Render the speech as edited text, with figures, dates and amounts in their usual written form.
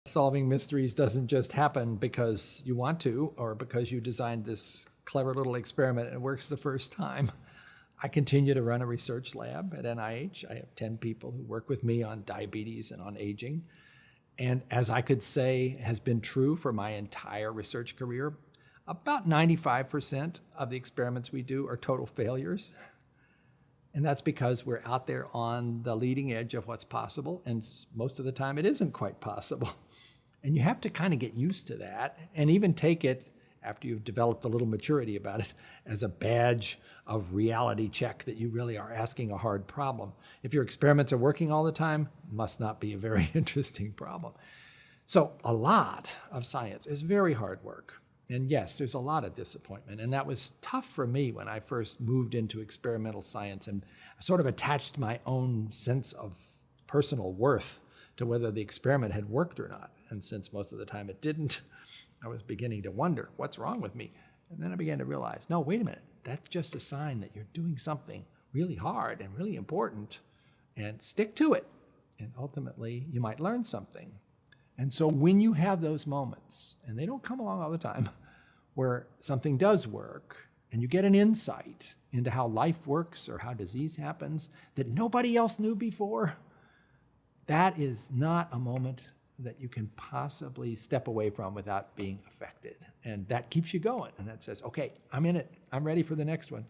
Solving mysteries doesn't just happen because you want to or because you designed this clever little experiment and it works the first time. I continue to run a research lab at NIH. I have 10 people who work with me on diabetes and on aging. And as I could say has been true for my entire research career, about 95% of the experiments we do are total failures. And that's because we're out there on the leading edge of what's possible, and most of the time it isn't quite possible. And you have to kind of get used to that and even take it, after you've developed a little maturity about it, as a badge of reality check that you really are asking a hard problem. If your experiments are working all the time, must not be a very interesting problem. So a lot of science is very hard work. And yes, there's a lot of disappointment. And that was tough for me when I first moved into experimental science and sort of attached my own sense of personal worth to whether the experiment had worked or not. And since most of the time it didn't, I was beginning to wonder, what's wrong with me? And then I began to realize, no, wait a minute, that's just a sign that you're doing something really hard and really important, and stick to it. And ultimately, you might learn something. And so when you have those moments, and they don't come along all the time, where something does work, and you get an insight into how life works or how disease happens that nobody else knew before, that is not a moment that you can possibly step away from without being affected. And that keeps you going. And that says, okay, I'm in it. I'm ready for the next one.